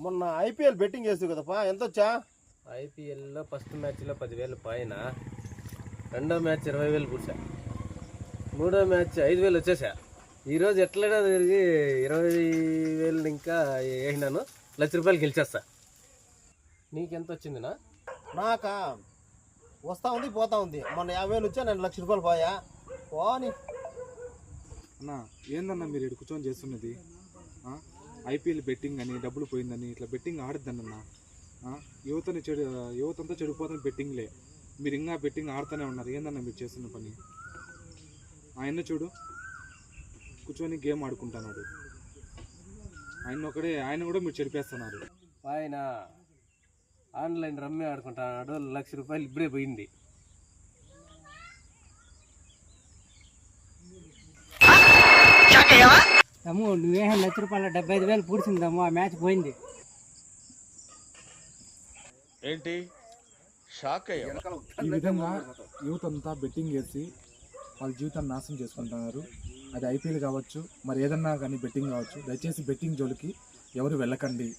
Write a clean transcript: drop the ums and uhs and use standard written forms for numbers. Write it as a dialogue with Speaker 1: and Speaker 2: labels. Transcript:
Speaker 1: మొన్న IPL betting చేస్తావు కదపా, ఎంత వచ్చా?
Speaker 2: ఐపీఎల్లో ఫస్ట్ మ్యాచ్లో 10,000 పైన, రెండో మ్యాచ్ 20,000 కూర్చా, మూడో మ్యాచ్ 5,000 వచ్చేసా. ఈరోజు ఎట్లయినా తిరిగి 20,000 ఇంకా వేసినాను, ₹1,00,000 గెలిచేస్తా. నీకెంత వచ్చిందినా?
Speaker 1: నాకా వస్తా ఉంది పోతా ఉంది. మొన్న 50,000 వచ్చా, నేను ₹1,00,000 పోయా. పోని
Speaker 3: అన్నా ఏందన్నా మీరు ఇక్కడ కూర్చొని చేస్తున్నది? ఐపీఎల్ బెట్టింగ్ అని డబ్బులు పోయిందని ఇట్లా బెట్టింగ్ ఆడద్దండి యువతంతా చెడిపోతుంది బెట్టింగ్లే. మీరు ఇంకా బెట్టింగ్ ఆడుతూనే ఉన్నారు. ఏందన్నా మీరు చేస్తున్న పని? ఆయన చూడు కూర్చొని గేమ్ ఆడుకుంటున్నాడు. ఆయన కూడా మీరు చెడిపేస్తున్నారు.
Speaker 2: ఆయన ఆన్లైన్ రమ్మి ఆడుకుంటున్నాడు, ₹1,00,000 ఇప్పుడే పోయింది.
Speaker 4: తమ్ము నువ్వే ₹1,00,000 75,000 పూడ్చిందమ్ము. ఆ మ్యాచ్ పోయింది.
Speaker 5: ఏంటి షాక్ అయ్యా?
Speaker 3: ఈ విధంగా యూత్ అంతా బెట్టింగ్ వేసి వాళ్ళ జీవితాన్ని నాశనం చేసుకుంటున్నారు. అది ఐపీఎల్ కావచ్చు, మరి ఏదన్నా కానీ బెట్టింగ్ కావచ్చు. దయచేసి బెట్టింగ్ జోలికి ఎవరు వెళ్ళకండి.